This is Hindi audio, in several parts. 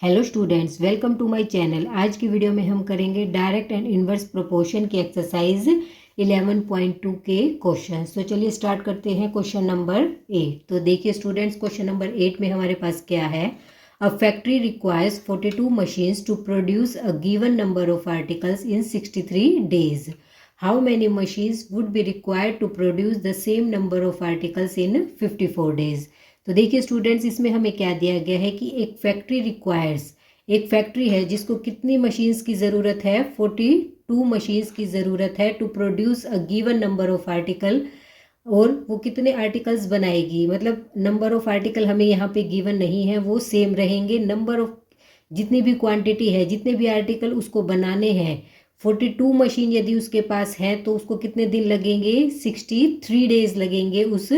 Hello students, welcome to my channel. आज की वीडियो में हम करेंगे डायरेक्ट एंड इनवर्स प्रोपोर्शन की एक्सरसाइज 11.2 के क्वेश्चंस। तो चलिए स्टार्ट करते हैं क्वेश्चन नंबर 8। तो देखिए स्टूडेंट्स, क्वेश्चन नंबर 8 में हमारे पास क्या है। A factory requires 42 machines to produce a given number of articles in 63 days. How many machines would be required to produce the same number of articles in 54 days. तो देखिए स्टूडेंट्स, इसमें हमें क्या दिया गया है कि एक फैक्ट्री रिक्वायर्स, एक फैक्ट्री है जिसको कितनी मशीन्स की ज़रूरत है, 42 मशीन्स की ज़रूरत है to produce a given number of article. और वो कितने आर्टिकल्स बनाएगी, मतलब नंबर ऑफ आर्टिकल हमें यहाँ पे गिवन नहीं है, वो सेम रहेंगे। नंबर ऑफ जितनी भी क्वांटिटी है, जितने भी आर्टिकल उसको बनाने हैं, 42 मशीन यदि उसके पास है तो उसको कितने दिन लगेंगे, 63 डेज लगेंगे उस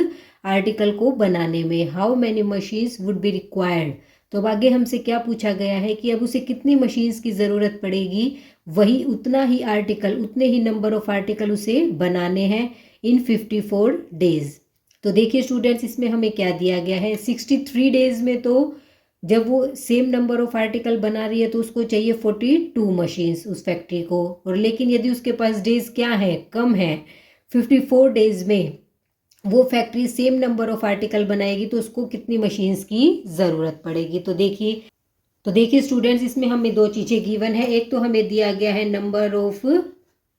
आर्टिकल को बनाने में। How many machines would be required. तो अब आगे हमसे क्या पूछा गया है कि अब उसे कितनी मशीन्स की ज़रूरत पड़ेगी, वही उतना ही आर्टिकल, उतने ही नंबर ऑफ आर्टिकल उसे बनाने हैं इन 54 डेज। तो देखिए स्टूडेंट्स, इसमें हमें क्या दिया गया है, 63 डेज में तो जब वो सेम नंबर ऑफ आर्टिकल बना रही है तो उसको चाहिए 42 मशीन्स उस फैक्ट्री को। और लेकिन यदि उसके पास डेज क्या है, कम है, 54 डेज में वो factory same number of article बनाएगी तो उसको कितनी मशीन्स की ज़रूरत पड़ेगी। तो देखिए स्टूडेंट्स, इसमें हमें दो चीज़ें गिवन है। एक तो हमें दिया गया है नंबर ऑफ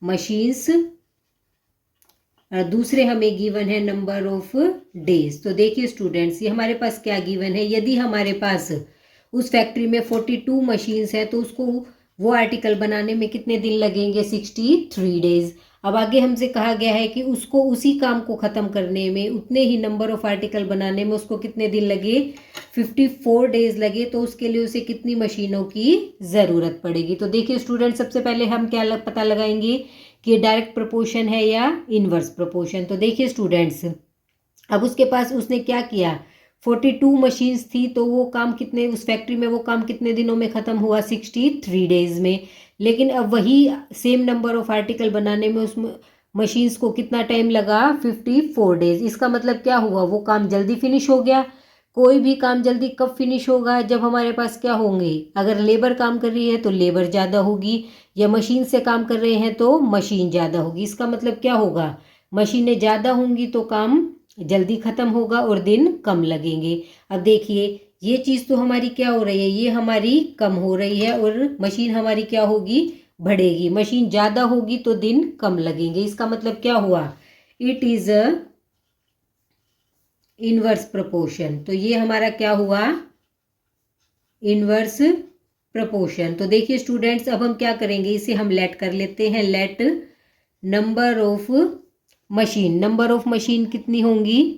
मशीन्स और दूसरे हमें गिवन है नंबर ऑफ डेज। तो देखिए स्टूडेंट्स, ये हमारे पास क्या गिवन है, यदि हमारे पास उस फैक्ट्री में 42 मशीन्स है तो उसको वो आर्टिकल बनाने में कितने दिन लगेंगे, 63 डेज। अब आगे हमसे कहा गया है कि उसको उसी काम को ख़त्म करने में, उतने ही नंबर ऑफ आर्टिकल बनाने में उसको कितने दिन लगे, 54 डेज लगे। तो उसके लिए उसे कितनी मशीनों की ज़रूरत पड़ेगी। तो देखिए स्टूडेंट, सबसे पहले हम क्या पता लगाएंगे कि डायरेक्ट प्रोपोर्शन है या इनवर्स प्रोपोर्शन। तो देखिए स्टूडेंट्स, अब उसके पास उसने क्या किया, 42 मशीन्स थी तो वो काम कितने, उस फैक्ट्री में वो काम कितने दिनों में ख़त्म हुआ, 63 डेज में। लेकिन अब वही सेम नंबर ऑफ आर्टिकल बनाने में उस मशीन्स को कितना टाइम लगा, 54 डेज। इसका मतलब क्या हुआ, वो काम जल्दी फिनिश हो गया। कोई भी काम जल्दी कब फिनिश होगा, जब हमारे पास क्या होंगे, अगर लेबर काम कर रही है तो लेबर ज़्यादा होगी, या मशीन से काम कर रहे हैं तो मशीन ज़्यादा होगी। इसका मतलब क्या होगा, मशीनें ज़्यादा होंगी तो काम जल्दी ख़त्म होगा और दिन कम लगेंगे। अब देखिए, ये चीज़ तो हमारी क्या हो रही है, ये हमारी कम हो रही है और मशीन हमारी क्या होगी, बढ़ेगी। मशीन ज़्यादा होगी तो दिन कम लगेंगे। इसका मतलब क्या हुआ, it is a inverse proportion. तो ये हमारा क्या हुआ, इनवर्स प्रोपोर्शन। तो देखिए स्टूडेंट्स, अब हम क्या करेंगे, इसे हम लेट कर लेते हैं, let number of machine. Number of machine कितनी होंगी,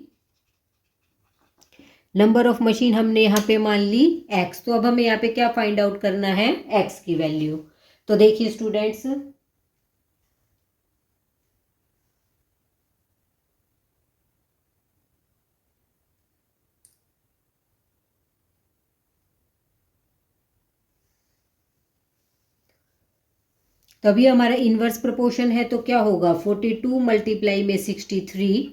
नंबर ऑफ मशीन हमने यहाँ पे मान ली x। तो अब हमें यहाँ पे क्या फाइंड आउट करना है, x की वैल्यू। तो देखिए स्टूडेंट्स, तो अभी हमारा इनवर्स प्रोपोर्शन है तो क्या होगा, 42 मल्टीप्लाई में 63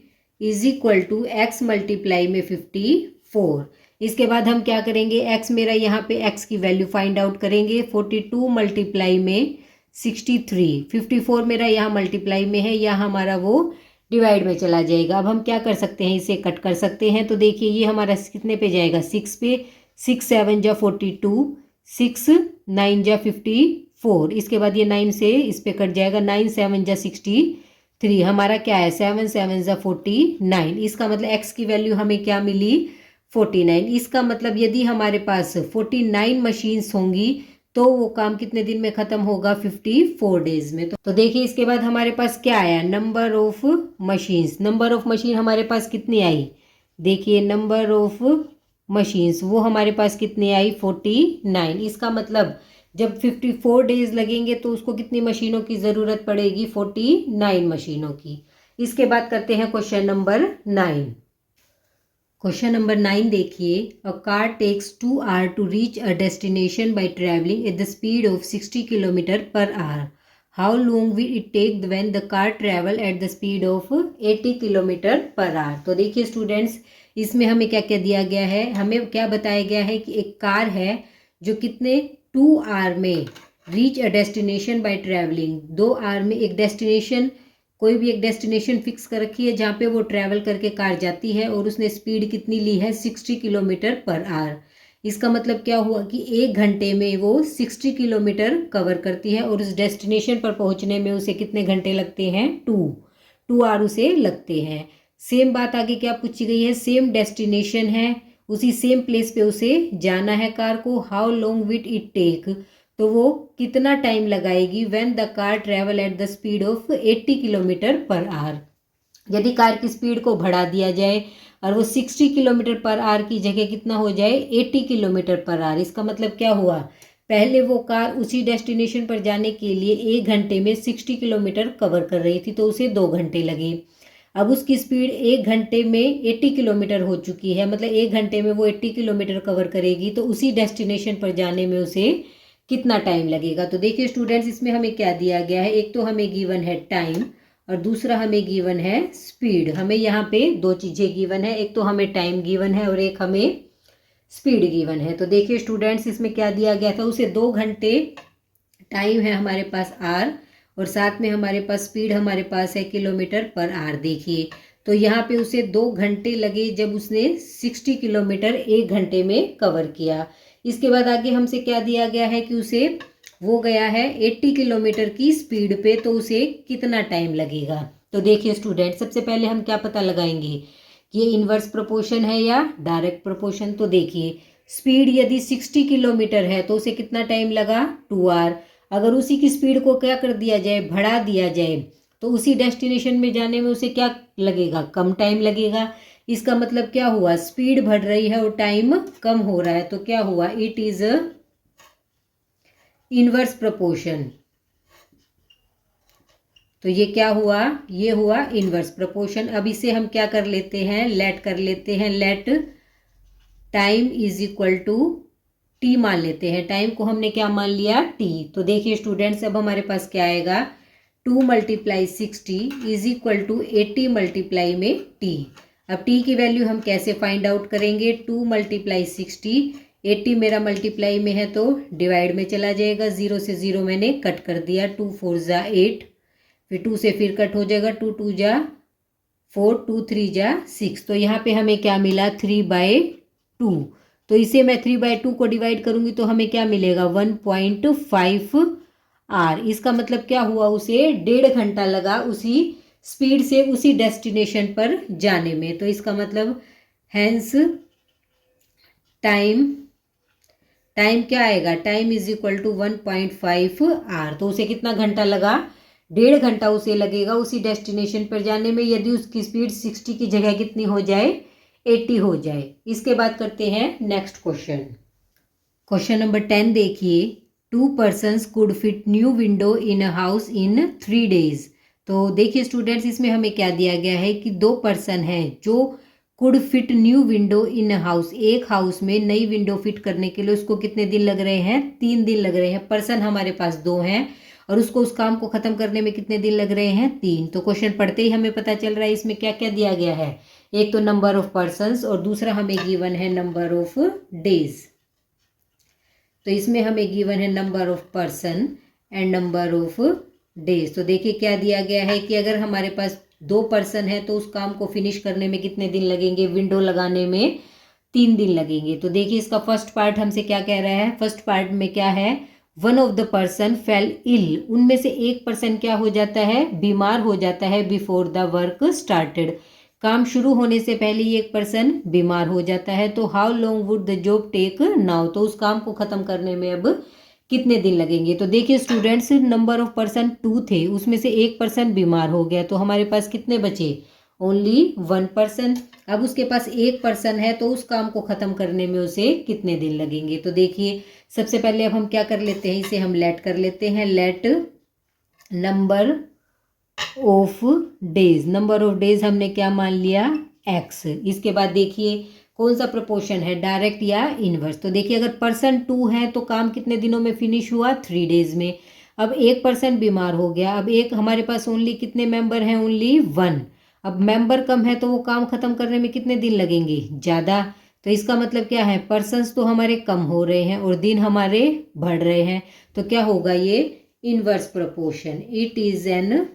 is equal to x multiply में 54। इसके बाद हम क्या करेंगे, x मेरा यहाँ पे x की वैल्यू फाइंड आउट करेंगे। 42 मल्टीप्लाई में 63, 54 मेरा यहाँ मल्टीप्लाई में है, यहाँ हमारा वो डिवाइड में चला जाएगा। अब हम क्या कर सकते हैं, इसे कट कर सकते हैं। तो देखिए ये हमारा कितने पे जाएगा, 6 पे, 6 7 जा 42, 6 9 जा 54। इसके बाद ये 9 से इस पे कट जाएगा, 9 7 जा 63। हमारा क्या है, 7 7 जा 49। इसका मतलब x की वैल्यू हमें क्या मिली, 49। इसका मतलब यदि हमारे पास 49 मशीन्स होंगी तो वो काम कितने दिन में ख़त्म होगा, 54 डेज में। तो देखिए इसके बाद हमारे पास क्या आया, number of machines. Number of machine हमारे पास कितनी आई, देखिए नंबर ऑफ मशीन्स वो हमारे पास कितनी आई, 49। इसका मतलब जब 54 डेज लगेंगे तो उसको कितनी मशीनों की ज़रूरत पड़ेगी, 49 मशीनों की। इसके बाद करते हैं क्वेश्चन नंबर 9। क्वेश्चन नंबर 9 देखिए, a car takes 2 hour to reach a destination by travelling at the speed of 60 kilometre per hour. How long will it take when the car travel at the speed of 80 kilometre per hour. तो देखिए स्टूडेंट्स, इसमें हमें क्या क्या दिया गया है, हमें क्या बताया गया है कि एक कार है जो कितने 2 आवर में reach a destination by travelling, 2 hour में एक डेस्टिनेशन, कोई भी एक डेस्टिनेशन फिक्स कर रखी है जहाँ पे वो ट्रैवल करके कार जाती है और उसने स्पीड कितनी ली है 60 किलोमीटर पर आवर। इसका मतलब क्या हुआ कि 1 घंटे में वो 60 किलोमीटर कवर करती है और उस डेस्टिनेशन पर पहुंचने में उसे कितने घंटे लगते हैं, 2 आवर उसे लगते हैं। सेम बात आगे क्या पूछी गई है, सेम डेस्टिनेशन है, उसी सेम प्लेस पे उसे जाना है कार को, how long will it take, तो वो कितना टाइम लगाएगी when the car travel at the speed of 80 kilometre per hour. यदि कार की स्पीड को बढ़ा दिया जाए और वो 60 किलोमीटर पर आवर की जगह कितना हो जाए, 80 किलोमीटर पर आवर। इसका मतलब क्या हुआ, पहले वो कार उसी डेस्टिनेशन पर जाने के लिए 1 घंटे में 60 किलोमीटर कवर कर रही थी तो उसे 2 घंटे लगे। अब उसकी स्पीड 1 घंटे में 80 किलोमीटर हो चुकी है, मतलब 1 घंटे में वो 80 किलोमीटर कवर करेगी तो उसी डेस्टिनेशन पर जाने में उसे कितना टाइम लगेगा। तो देखिए स्टूडेंट्स, इसमें हमें क्या दिया गया है, एक तो हमें गिवन है टाइम और दूसरा हमें गिवन है स्पीड। हमें यहाँ पे 2 चीज़ें गिवन है, एक तो हमें टाइम गिवन है और एक हमें स्पीड गिवन है। तो देखिए स्टूडेंट्स, इसमें क्या दिया गया था, उसे 2 घंटे टाइम है हमारे पास आर और साथ में हमारे पास स्पीड हमारे पास है किलोमीटर पर आवर। देखिए तो यहाँ पे उसे 2 घंटे लगे जब उसने 60 किलोमीटर 1 घंटे में कवर किया। इसके बाद आगे हमसे क्या दिया गया है कि उसे वो गया है 80 किलोमीटर की स्पीड पे, तो उसे कितना टाइम लगेगा। तो देखिए स्टूडेंट, सबसे पहले हम क्या पता लगाएंगे कि ये इन्वर्स प्रोपोर्शन है या डायरेक्ट प्रोपोर्शन। तो देखिए स्पीड यदि 60 किलोमीटर है तो उसे कितना टाइम लगा, 2 आवर। अगर उसी की स्पीड को क्या कर दिया जाए, बढ़ा दिया जाए, तो उसी डेस्टिनेशन में जाने में उसे क्या लगेगा, कम टाइम लगेगा। इसका मतलब क्या हुआ, स्पीड बढ़ रही है और टाइम कम हो रहा है, तो क्या हुआ, इट इज इनवर्स प्रोपोर्शन। तो ये क्या हुआ, ये हुआ इनवर्स प्रोपोर्शन। अब इसे हम क्या कर लेते हैं, लेट कर लेते हैं, let time is equal to T मान लेते हैं। टाइम को हमने क्या मान लिया, टी। तो देखिए स्टूडेंट्स, अब हमारे पास क्या आएगा, 2 × 60 इज इक्वल टू 80 मल्टीप्लाई में टी। अब टी की वैल्यू हम कैसे फाइंड आउट करेंगे, 2 × 60, 80 मेरा मल्टीप्लाई में है तो डिवाइड में चला जाएगा, 0 से 0 मैंने कट कर दिया, 2 4 जा 8, फिर 2 से फिर कट हो जाएगा, 2 2 जा 4, 2 3 जा 6। तो यहाँ पे हमें क्या मिला, 3/2। तो इसे मैं 3/2 को डिवाइड करूंगी तो हमें क्या मिलेगा, 1.5 आर। इसका मतलब क्या हुआ, उसे 1.5 घंटा लगा उसी स्पीड से उसी डेस्टिनेशन पर जाने में। तो इसका मतलब हैंस टाइम क्या आएगा, time is equal to 1.5 R. तो उसे कितना घंटा लगा, 1.5 घंटा उसे लगेगा उसी डेस्टिनेशन पर जाने में, यदि उसकी स्पीड 60 की जगह कितनी हो जाए, 80 हो जाए। इसके बाद करते हैं नेक्स्ट क्वेश्चन। क्वेश्चन नंबर 10 देखिए, 2 persons could fit new window in a house in 3 days। तो देखिए स्टूडेंट्स, इसमें हमें क्या दिया गया है कि 2 पर्सन हैं जो could fit new window in house, एक हाउस में नई विंडो फिट करने के लिए उसको कितने दिन लग रहे हैं, 3 दिन लग रहे हैं। पर्सन हमारे पास 2 हैं और उसको उस काम को खत्म करने में कितने दिन लग रहे हैं, 3। तो क्वेश्चन पढ़ते ही हमें पता चल रहा है इसमें क्या क्या दिया गया है, एक तो नंबर ऑफ पर्सन्स और दूसरा हमें गिवन है नंबर ऑफ डेज। तो इसमें हमें गिवन है number of person and number of days. तो देखिए क्या दिया गया है कि अगर हमारे पास 2 पर्सन है तो उस काम को फिनिश करने में कितने दिन लगेंगे, विंडो लगाने में 3 दिन लगेंगे। तो देखिए इसका फर्स्ट पार्ट हमसे क्या कह रहा है, फर्स्ट पार्ट में क्या है, one of the person fell ill, उनमें से एक पर्सन क्या हो जाता है, बीमार हो जाता है, बिफोर द वर्क स्टार्टेड, काम शुरू होने से पहले ही एक पर्सन बीमार हो जाता है। तो how long would the job take now, तो उस काम को खत्म करने में अब कितने दिन लगेंगे। तो देखिए स्टूडेंट्स, नंबर ऑफ पर्सन 2 थे, उसमें से एक पर्सन बीमार हो गया तो हमारे पास कितने बचे, ओनली 1 पर्सन। अब उसके पास एक पर्सन है तो उस काम को खत्म करने में उसे कितने दिन लगेंगे। तो देखिए सबसे पहले अब हम क्या कर लेते हैं, इसे हम लेट कर लेते हैं, let number of days, number of days हमने क्या मान लिया, x। इसके बाद देखिए कौन सा प्रोपोर्शन है, डायरेक्ट या इनवर्स। तो देखिए अगर पर्सन 2 है तो काम कितने दिनों में फिनिश हुआ, 3 डेज में। अब एक पर्सन बीमार हो गया, अब एक हमारे पास ओनली कितने मेंबर हैं, ओनली 1। अब मेंबर कम है तो वो काम खत्म करने में कितने दिन लगेंगे, ज़्यादा। तो इसका मतलब क्या है, पर्सन्स तो हमारे कम हो रहे हैं और दिन हमारे बढ़ रहे हैं, तो क्या होगा ये inverse proportion, it is an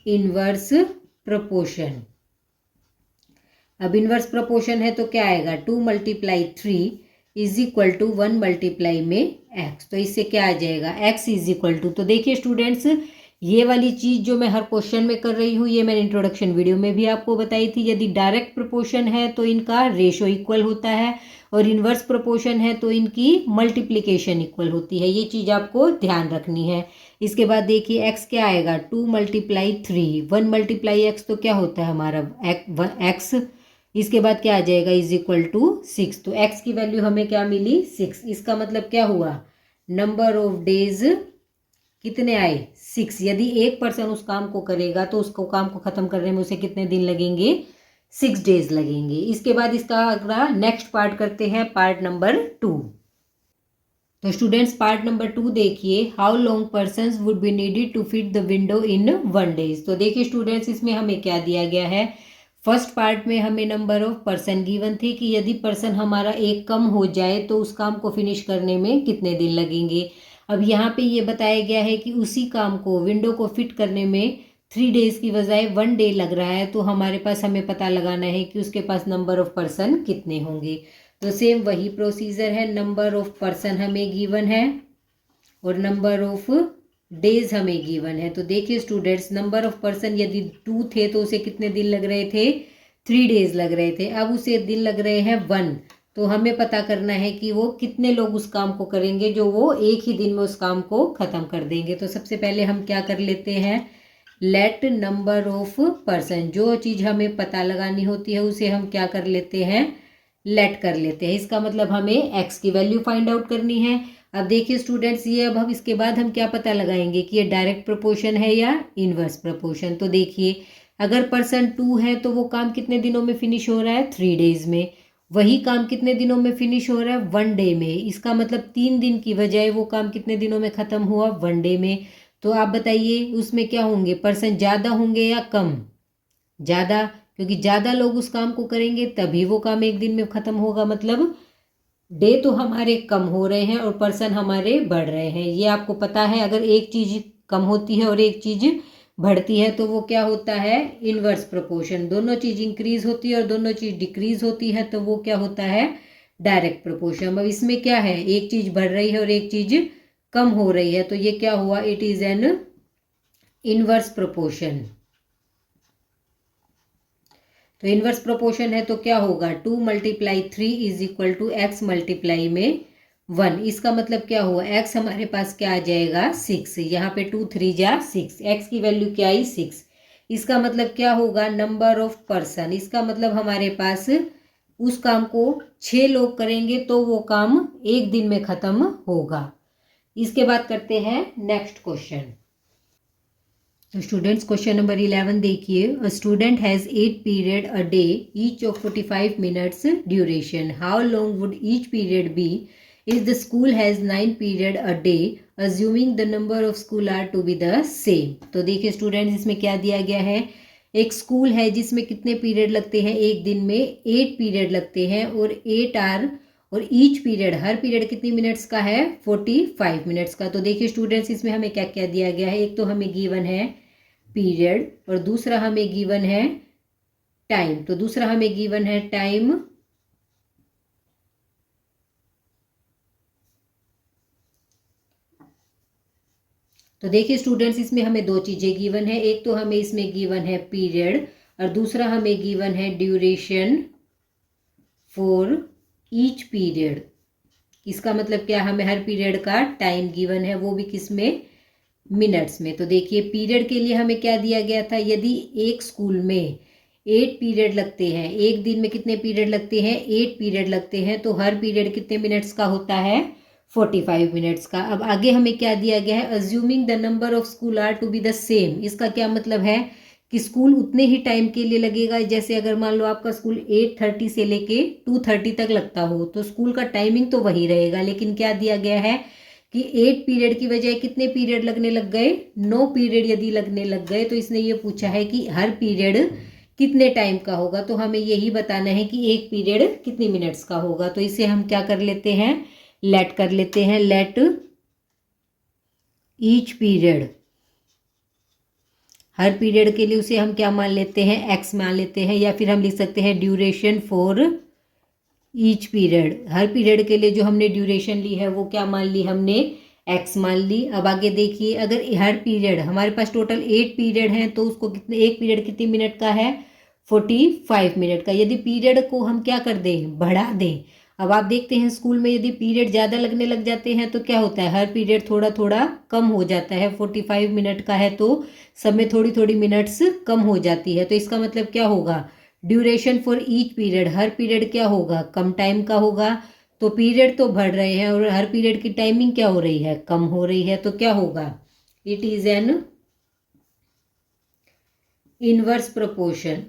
inverse proportion. अब इनवर्स प्रोपोर्शन है तो क्या आएगा, 2 × 3 इज इक्वल टू 1 × में x। तो इससे क्या आ जाएगा, x इज इक्वल टू, तो देखिए स्टूडेंट्स ये वाली चीज़ जो मैं हर क्वेश्चन में कर रही हूँ ये मैंने इंट्रोडक्शन वीडियो में भी आपको बताई थी। यदि डायरेक्ट प्रोपोर्शन है तो इनका रेशो इक्वल होता है और इनवर्स प्रोपोर्शन है तो इनकी मल्टीप्लिकेशन इक्वल होती है। ये चीज़ आपको ध्यान रखनी है। इसके बाद देखिए x क्या आएगा, 2 × 3, 1 × x तो क्या होता है हमारा x। इसके बाद क्या आ जाएगा, इज इक्वल टू 6। तो x की वैल्यू हमें क्या मिली, 6। इसका मतलब क्या हुआ, नंबर ऑफ डेज कितने आए, 6। यदि एक पर्सन उस काम को करेगा तो उसको काम को ख़त्म करने में उसे कितने दिन लगेंगे, 6 डेज लगेंगे। इसके बाद इसका अगला नेक्स्ट पार्ट करते हैं, पार्ट नंबर 2। तो स्टूडेंट्स पार्ट नंबर 2 देखिए, how long persons would be needed to fit the window in 1 days. तो देखिए स्टूडेंट्स इसमें हमें क्या दिया गया है, फर्स्ट पार्ट में हमें नंबर ऑफ पर्सन गिवन थे कि यदि पर्सन हमारा एक कम हो जाए तो उस काम को फिनिश करने में कितने दिन लगेंगे। अब यहाँ पे ये बताया गया है कि उसी काम को, विंडो को फिट करने में 3 डेज की बजाय 1 डे लग रहा है, तो हमारे पास हमें पता लगाना है कि उसके पास नंबर ऑफ पर्सन कितने होंगे। तो सेम वही प्रोसीजर है, नंबर ऑफ पर्सन हमें गिवन है और नंबर ऑफ डेज हमें गिवन है। तो देखिए स्टूडेंट्स, नंबर ऑफ पर्सन यदि 2 थे तो उसे कितने दिन लग रहे थे, 3 डेज लग रहे थे। अब उसे दिन लग रहे हैं 1, तो हमें पता करना है कि वो कितने लोग उस काम को करेंगे जो वो एक ही दिन में उस काम को ख़त्म कर देंगे। तो सबसे पहले हम क्या कर लेते हैं, लेट नंबर ऑफ पर्सन, जो चीज़ हमें पता लगानी होती है उसे हम क्या कर लेते हैं, लेट कर लेते हैं। इसका मतलब हमें x की वैल्यू फाइंड आउट करनी है। अब देखिए स्टूडेंट्स, ये अब हम इसके बाद हम क्या पता लगाएंगे कि ये डायरेक्ट प्रोपोर्शन है या इनवर्स प्रोपोर्शन। तो देखिए अगर पर्सन 2 है तो वो काम कितने दिनों में फिनिश हो रहा है, 3 डेज में। वही काम कितने दिनों में फिनिश हो रहा है, 1 डे में। इसका मतलब 3 दिन की बजाय वो काम कितने दिनों में ख़त्म हुआ, 1 डे में। तो आप बताइए उसमें क्या होंगे, पर्सन ज़्यादा होंगे या कम, ज़्यादा, क्योंकि ज़्यादा लोग उस काम को करेंगे तभी वो काम एक दिन में ख़त्म होगा। मतलब डे तो हमारे कम हो रहे हैं और पर्सन हमारे बढ़ रहे हैं, ये आपको पता है। अगर एक चीज़ कम होती है और एक चीज़ बढ़ती है तो वो क्या होता है, इनवर्स प्रोपोर्शन। दोनों चीज़ इंक्रीज होती है और दोनों चीज़ डिक्रीज होती है तो वो क्या होता है, डायरेक्ट प्रोपोर्शन। अब इसमें क्या है, एक चीज़ बढ़ रही है और एक चीज़ कम हो रही है, तो ये क्या हुआ, it is an inverse proportion. तो इनवर्स प्रोपोर्शन है तो क्या होगा, 2 × 3 is equal to x multiply में 1। इसका मतलब क्या हुआ, x हमारे पास क्या आ जाएगा, 6। यहाँ पे 2 3 जा 6, x की वैल्यू क्या आई, 6। इसका मतलब क्या होगा, नंबर ऑफ पर्सन। इसका मतलब हमारे पास उस काम को 6 लोग करेंगे तो वो काम एक दिन में ख़त्म होगा। इसके बाद करते हैं नेक्स्ट क्वेश्चन। तो स्टूडेंट्स क्वेश्चन नंबर 11 देखिए, a student has 8 period a day, each of 45 minutes duration. How long would each period be if the school has 9 period a day, assuming the number of school are to be the same. तो देखिए स्टूडेंट्स इसमें क्या दिया गया है, एक स्कूल है जिसमें कितने पीरियड लगते हैं, एक दिन में 8 पीरियड लगते हैं और 8 आर, और ईच पीरियड, हर पीरियड कितनी मिनट्स का है, 45 मिनट्स का। तो देखिए स्टूडेंट्स इसमें हमें क्या क्या दिया गया है, एक तो हमें गिवन है पीरियड और दूसरा हमें गिवन है टाइम। तो दूसरा हमें गिवन है टाइम, तो देखिए स्टूडेंट्स इसमें हमें दो चीज़ें गिवन है, एक तो हमें इसमें गिवन है पीरियड और दूसरा हमें गिवन है ड्यूरेशन फॉर ईच पीरियड। इसका मतलब क्या, हमें हर पीरियड का टाइम गिवन है, वो भी किस में, मिनट्स में। तो देखिए पीरियड के लिए हमें क्या दिया गया था, यदि एक स्कूल में 8 पीरियड लगते हैं, एक दिन में कितने पीरियड लगते हैं, 8 पीरियड लगते हैं, तो हर पीरियड कितने मिनट्स का होता है, 45 मिनट्स का। अब आगे हमें क्या दिया गया है, assuming the number of school are to be the same. इसका क्या मतलब है कि स्कूल उतने ही टाइम के लिए लगेगा। जैसे अगर मान लो आपका स्कूल 8:30 से लेके 2:30 तक लगता हो तो स्कूल का टाइमिंग तो वही रहेगा, लेकिन क्या दिया गया है कि 8 पीरियड की बजाय कितने पीरियड लगने लग गए, 9 पीरियड यदि लगने लग गए, तो इसने ये पूछा है कि हर पीरियड कितने टाइम का होगा, तो हमें यही बताना है कि एक पीरियड कितनी मिनट्स का होगा। तो इसे हम क्या कर लेते हैं, लेट कर लेते हैं, लेट ईच पीरियड, हर पीरियड के लिए उसे हम क्या मान लेते हैं, एक्स मान लेते हैं, या फिर हम लिख सकते हैं duration for each period, her period के लिए जो हमने ड्यूरेशन ली है वो क्या मान ली हमने, एक्स मान ली। अब आगे देखिए, अगर हर पीरियड, हमारे पास टोटल 8 पीरियड हैं, तो उसको कितने, एक पीरियड कितने मिनट का है, 45 मिनट का। यदि पीरियड को हम क्या कर दें, बढ़ा दें, अब आप देखते हैं स्कूल में यदि पीरियड ज़्यादा लगने लग जाते हैं तो क्या होता है, हर पीरियड थोड़ा थोड़ा कम हो जाता है। 45 मिनट का है तो सब में थोड़ी थोड़ी मिनट्स कम हो जाती है। तो इसका मतलब क्या होगा, duration for each period, her period क्या होगा, कम टाइम का होगा। तो पीरियड तो बढ़ रहे हैं और हर पीरियड की टाइमिंग क्या हो रही है, कम हो रही है। तो क्या होगा, it is an inverse proportion.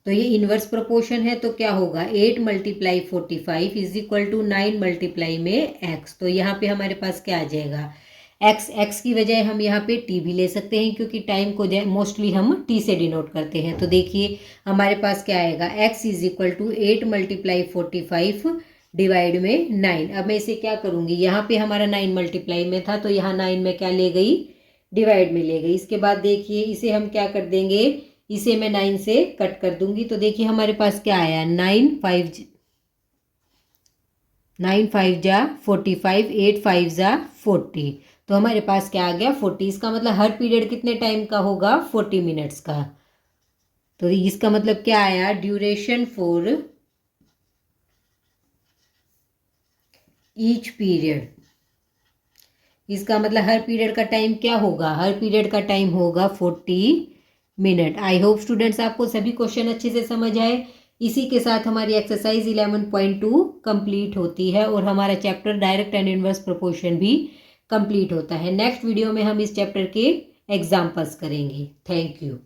तो ये इनवर्स प्रोपोर्शन है, तो क्या होगा, 8 multiply 45 is equal to 9 multiply में एक्स। तो यहाँ पे हमारे पास क्या आ जाएगा, एक्स, एक्स की बजाय हम यहाँ पे टी भी ले सकते हैं, क्योंकि टाइम को मोस्टली हम टी से डिनोट करते हैं। तो देखिए हमारे पास क्या आएगा, x is equal to 8 multiply 45 divide में 9। अब मैं इसे क्या करूँगी, यहाँ पे हमारा 9 मल्टीप्लाई में था, तो यहाँ 9 में क्या ले गई, डिवाइड में ले गई। इसके बाद देखिए इसे हम क्या कर देंगे, इसे मैं 9 से कट कर दूंगी। तो देखिए हमारे पास क्या आया, 9 5 जा 45, 8 5 जा 40। तो हमारे पास क्या आ गया, 40। इसका मतलब हर पीरियड कितने टाइम का होगा, 40 मिनट्स का। तो इसका मतलब क्या आया, ड्यूरेशन फॉर ईच पीरियड, इसका मतलब हर पीरियड का टाइम क्या होगा, हर पीरियड का टाइम होगा 40 मिनट। आई होप स्टूडेंट्स आपको सभी क्वेश्चन अच्छे से समझ आए। इसी के साथ हमारी एक्सरसाइज 11.2 कंप्लीट होती है और हमारा chapter direct and inverse proportion भी कंप्लीट होता है। नेक्स्ट वीडियो में हम इस चैप्टर के एग्जाम्पल्स करेंगे। Thank you.